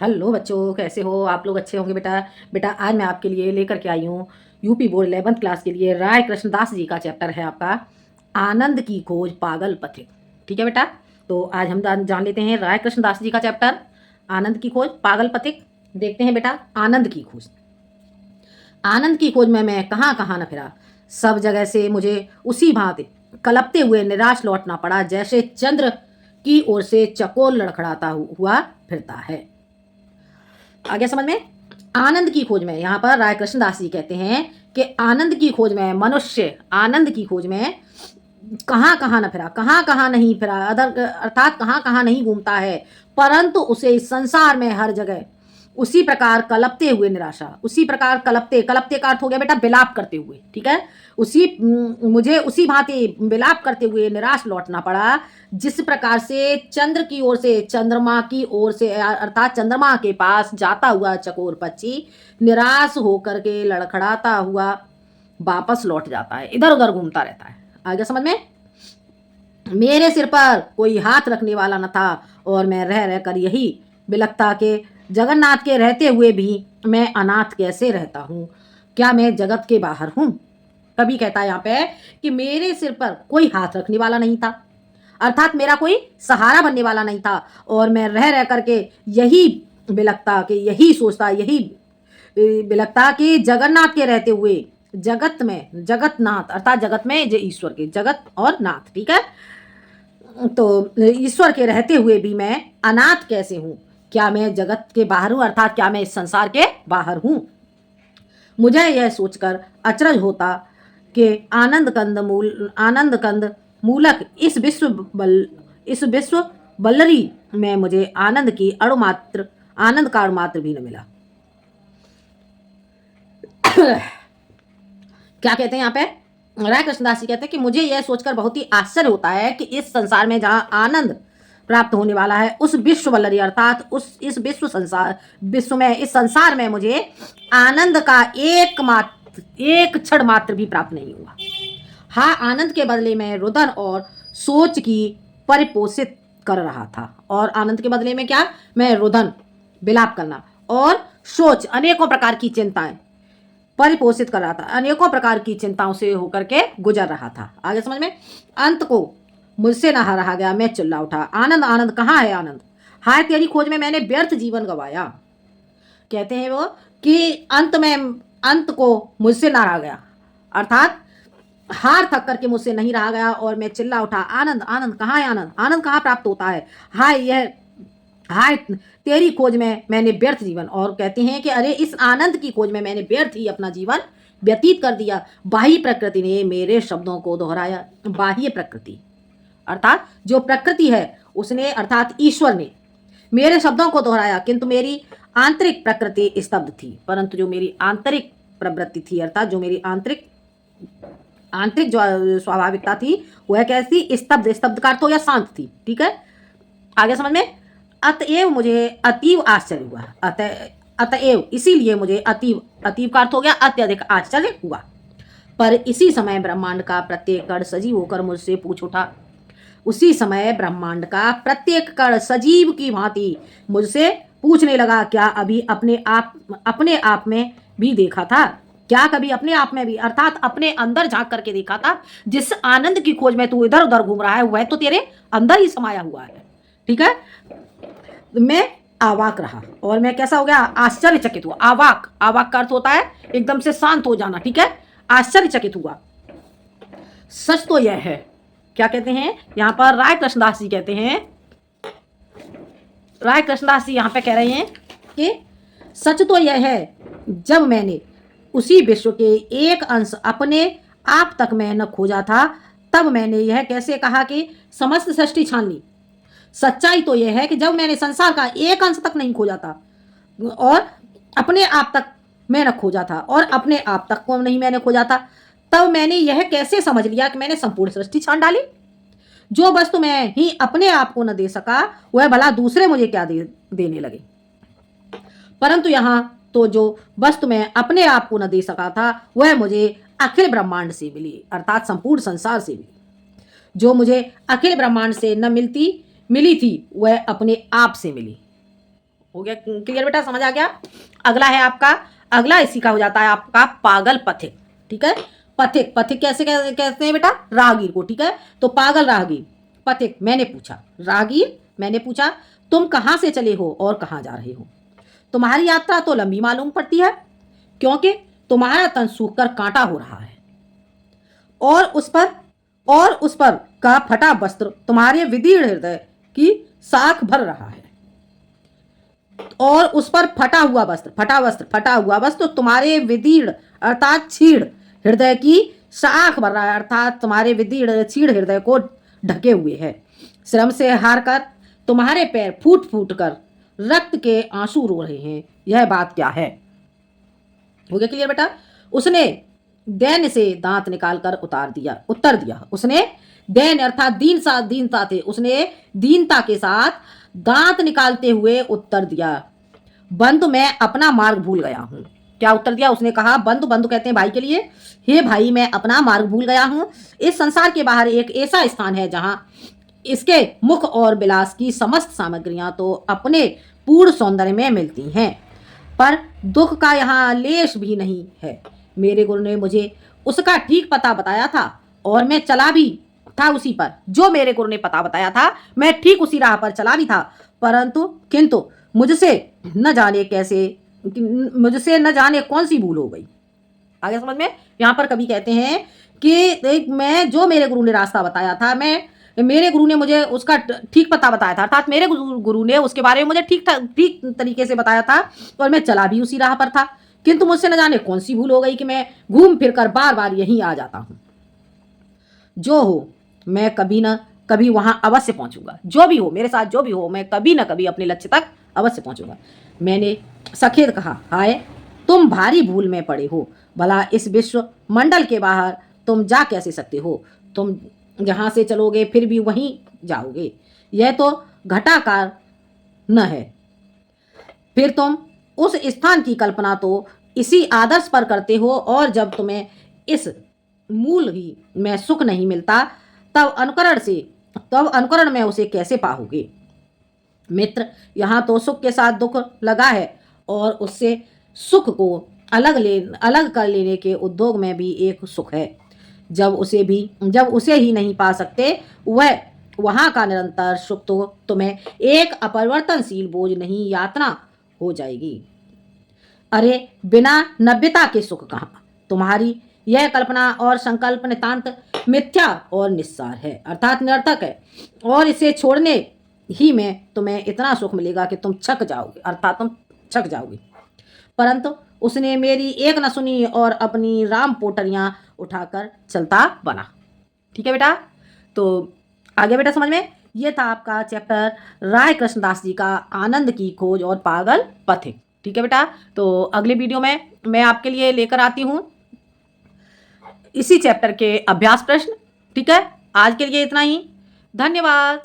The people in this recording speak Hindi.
हेलो बच्चों, कैसे हो आप लोग? अच्छे होंगे बेटा। बेटा आज मैं आपके लिए लेकर के आई हूँ यूपी बोर्ड 11th क्लास के लिए राय कृष्णदास जी का चैप्टर है आपका आनंद की खोज पागल पथिक। ठीक है बेटा, तो आज हम जान लेते हैं राय कृष्णदास जी का चैप्टर आनंद की खोज पागल पथिक। देखते हैं बेटा, आनंद की खोज। आनंद की खोज में मैं कहाँ कहाँ न फिरा, सब जगह से मुझे उसी भांति कलपते हुए निराश लौटना पड़ा जैसे चंद्र की ओर से चकोर लड़खड़ाता हुआ फिरता है। आगे समझ में। आनंद की खोज में यहाँ पर राय कृष्णदास जी कहते हैं कि आनंद की खोज में मनुष्य आनंद की खोज में कहाँ कहाँ न फिरा, कहाँ कहाँ नहीं फिरा, अर्थात कहाँ कहाँ नहीं घूमता है, परंतु उसे इस संसार में हर जगह उसी प्रकार कलपते हुए निराशा, उसी प्रकार कलपते कलपते का अर्थ हो गया बेटा विलाप करते हुए। ठीक है, मुझे उसी भांति विलाप करते हुए निराश लौटना पड़ा जिस प्रकार से चंद्र की ओर से, चंद्रमा की ओर से, अर्थात चंद्रमा के पास जाता हुआ चकोर पक्षी निराश होकर के लड़खड़ाता हुआ वापस लौट जाता है, इधर उधर घूमता रहता है। आगे समझ में। मेरे सिर पर कोई हाथ रखने वाला न था और मैं रह रह कर यही बिलखता के जगन्नाथ के रहते हुए भी मैं अनाथ कैसे रहता हूँ, क्या मैं जगत के बाहर हूँ। कभी कहता है यहाँ पे कि मेरे सिर पर कोई हाथ रखने वाला नहीं था, अर्थात मेरा कोई सहारा बनने वाला नहीं था, और मैं रह रह करके यही बिलखता कि यही सोचता, यही बिलखता कि जगन्नाथ के रहते हुए जगत में, जगतनाथ अर्थात जगत में जो ईश्वर के, जगत और नाथ। ठीक है, तो ईश्वर के रहते हुए भी मैं अनाथ कैसे हूँ, क्या मैं जगत के बाहर हूँ, अर्थात क्या मैं इस संसार के बाहर हूँ। मुझे यह सोचकर अचरज होता कि आनंद कंद मूलक इस विश्व बल्लरी में मुझे आनंद की अणुमात्र, आनंद का अणुमात्र भी न मिला। क्या कहते हैं यहाँ पे राय कृष्णदास जी कहते हैं कि मुझे यह सोचकर बहुत ही आश्चर्य होता है कि इस संसार में जहाँ आनंद प्राप्त होने वाला है उस विश्व वल्लरी अर्थात इस विश्व में, इस संसार में मुझे आनंद का एक क्षण मात्र भी प्राप्त नहीं हुआ। हाँ, आनंद के बदले में रुदन और सोच की परिपोषित कर रहा था, और आनंद के बदले में क्या, मैं रुदन विलाप करना और सोच अनेकों प्रकार की चिंताएं परिपोषित कर रहा था, अनेकों प्रकार की चिंताओं से होकर के गुजर रहा था। आगे समझ में। अंत को मुझसे ना रहा गया, मैं चिल्ला उठा, आनंद आनंद कहाँ है आनंद, हाय तेरी खोज में मैंने व्यर्थ जीवन गवाया। कहते हैं वो कि अंत को मुझसे ना रहा गया, अर्थात हार थक करके मुझसे नहीं रहा गया और मैं चिल्ला उठा, आनंद आनंद कहाँ है आनंद, आनंद कहाँ प्राप्त होता है, हाय तेरी खोज में मैंने व्यर्थ जीवन। और कहते हैं कि अरे इस आनंद की खोज में मैंने व्यर्थ ही अपना जीवन व्यतीत कर दिया। बाह्य प्रकृति ने मेरे शब्दों को दोहराया, बाह्य प्रकृति अर्थात जो प्रकृति है उसने, अर्थात ईश्वर ने मेरे शब्दों को दोहराया, किंतु मेरी आंतरिक प्रकृति स्तब्ध थी। परंतु जो मेरी आंतरिक प्रवृत्ति थी, अर्थात जो मेरी आंतरिक जो स्वाभाविकता थी वह कैसी, स्तब्ध, स्तब्ध का अर्थ हो या शांत थी। ठीक है, आगे समझ में। अतएव मुझे अतीव आश्चर्य हुआ, अतएव इसीलिए मुझे अतीव का अर्थ हो गया अत्यधिक आश्चर्य हुआ। पर इसी समय ब्रह्मांड का प्रत्येक कण सजीव होकर मुझसे पूछ उठा, उसी समय ब्रह्मांड का प्रत्येक कण सजीव की भांति मुझसे पूछने लगा, क्या अभी अपने आप में भी देखा था, क्या कभी अपने आप में भी, अर्थात अपने अंदर झांक करके देखा था, जिस आनंद की खोज में तू इधर उधर घूम रहा है वह तो तेरे अंदर ही समाया हुआ है। ठीक है, मैं आवाक रहा और मैं कैसा हो गया, आश्चर्यचकित हुआ। आवाक, आवाक का अर्थ होता है एकदम से शांत हो जाना। ठीक है, आश्चर्यचकित हुआ। सच तो यह है, क्या कहते हैं यहाँ पर राय कृष्णदास जी कहते हैं, राय कृष्णदास जी यहाँ पे कह रहे हैं कि सच तो यह है, जब मैंने उसी विश्व के एक अंश अपने आप तक में न खोजा था, तब मैंने यह कैसे कहा कि समस्त सृष्टि छान ली। सच्चाई तो यह है कि जब मैंने संसार का एक अंश तक नहीं खोजा था और अपने आप तक मैं न खोजा था और अपने आप तक को नहीं मैंने खोजा था, तब मैंने यह कैसे समझ लिया कि मैंने संपूर्ण सृष्टि छान डाली। जो वस्तु मैं ही अपने आप को न दे सका वह भला दूसरे मुझे क्या देने लगे। परंतु यहाँ तो जो वस्तु मैं अपने आप को न दे सका था वह मुझे अखिल ब्रह्मांड से मिली, अर्थात संपूर्ण संसार से मिली। जो मुझे अखिल ब्रह्मांड से न मिली थी वह अपने आप से मिली। हो गया क्लियर बेटा, समझ आ गया। अगला है आपका, अगला इसी का हो जाता है आपका पागल पथिक। ठीक है, पथिक, पथिक कैसे कहते हैं बेटा, राहगीर को। ठीक है, तो पागल राहगीर, पथिक मैंने पूछा, राहगीर मैंने पूछा तुम कहाँ से चले हो और कहाँ जा रहे हो। तुम्हारी यात्रा तो लंबी मालूम पड़ती है, क्योंकि तुम्हारा तन सूख कर कांटा हो रहा है और उस पर का फटा वस्त्र तुम्हारे विदीर्ण हृदय की साख भर रहा है। और उस पर फटा हुआ वस्त्र तुम्हारे विदीर्ण अर्थात छीड़ हृदय की साख भर रहा है, अर्थात तुम्हारे विदीर्ण छीड़ हृदय को ढके हुए है। श्रम से हार कर तुम्हारे पैर फूट फूट कर रक्त के आंसू रो रहे हैं, यह बात क्या है। हो गया क्लियर बेटा। उसने दैन्य से दांत निकालकर उत्तर दिया। उसने दैन्य अर्थात दीनता थे, उसने दीनता के साथ दांत निकालते हुए उत्तर दिया, बंधु मैं अपना मार्ग भूल गया हूँ। क्या उत्तर दिया उसने, कहा बंधु, बंधु कहते हैं भाई के लिए, हे भाई मैं अपना मार्ग भूल गया हूँ। इस संसार के बाहर एक ऐसा स्थान है जहाँ इसके मुख और विलास की समस्त सामग्रियां तो अपने पूर्ण सौंदर्य में मिलती हैं, पर दुख का यहाँ लेश भी नहीं है। मेरे गुरु ने मुझे उसका ठीक पता बताया था और मैं चला भी था उसी पर। जो मेरे गुरु ने पता बताया था मैं ठीक उसी राह पर चला भी था, किंतु मुझसे न जाने कौन सी भूल हो गई। आगे समझ में, यहाँ पर कभी कहते हैं कि मैं जो मेरे गुरु ने रास्ता बताया था, मेरे गुरु ने मुझे उसका ठीक पता बताया था, अर्थात मेरे गुरु ने उसके बारे में मुझे ठीक तरीके से बताया था और मैं चला भी उसी राह पर था, किंतु मुझसे न जाने कौन सी भूल हो गई कि मैं घूम फिर कर बार बार यहीं आ जाता हूँ। जो हो मैं कभी न कभी वहां अवश्य पहुंचूंगा, जो भी हो मेरे साथ, जो भी हो मैं कभी न कभी अपने लक्ष्य तक अवश्य पहुंचूंगा। मैंने सखेत कहा, हाय तुम भारी भूल में पड़े हो, भला इस विश्व मंडल के बाहर तुम जा कैसे सकते हो। तुम जहाँ से चलोगे फिर भी वहीं जाओगे, यह तो घटाकार न है। फिर तुम उस स्थान की कल्पना तो इसी आदर्श पर करते हो, और जब तुम्हें इस मूल ही में सुख नहीं मिलता तब अनुकरण में उसे कैसे पाओगे। मित्र, यहाँ तो सुख के साथ दुख लगा है और उससे सुख को अलग कर लेने के उद्योग में भी एक सुख है। जब उसे ही नहीं पा सकते वहां का निरंतर सुख तो तुम्हें एक अपरिवर्तनशील बोझ नहीं यातना हो जाएगी। अरे बिना नव्यता के सुख कहाँ। तुम्हारी यह कल्पना और संकल्प नितांत मिथ्या और निस्सार है, अर्थात निरर्थक है, और इसे छोड़ने ही में तुम्हें इतना सुख मिलेगा कि तुम छक जाओगे। परंतु उसने मेरी एक न सुनी और अपनी राम पोटरियां उठाकर चलता बना। ठीक है बेटा, तो आगे बेटा समझ में, ये था आपका चैप्टर राय कृष्णदास जी का आनंद की खोज और पागल पथिक। ठीक है बेटा, तो अगले वीडियो में मैं आपके लिए लेकर आती हूँ इसी चैप्टर के अभ्यास प्रश्न। ठीक है, आज के लिए इतना ही, धन्यवाद।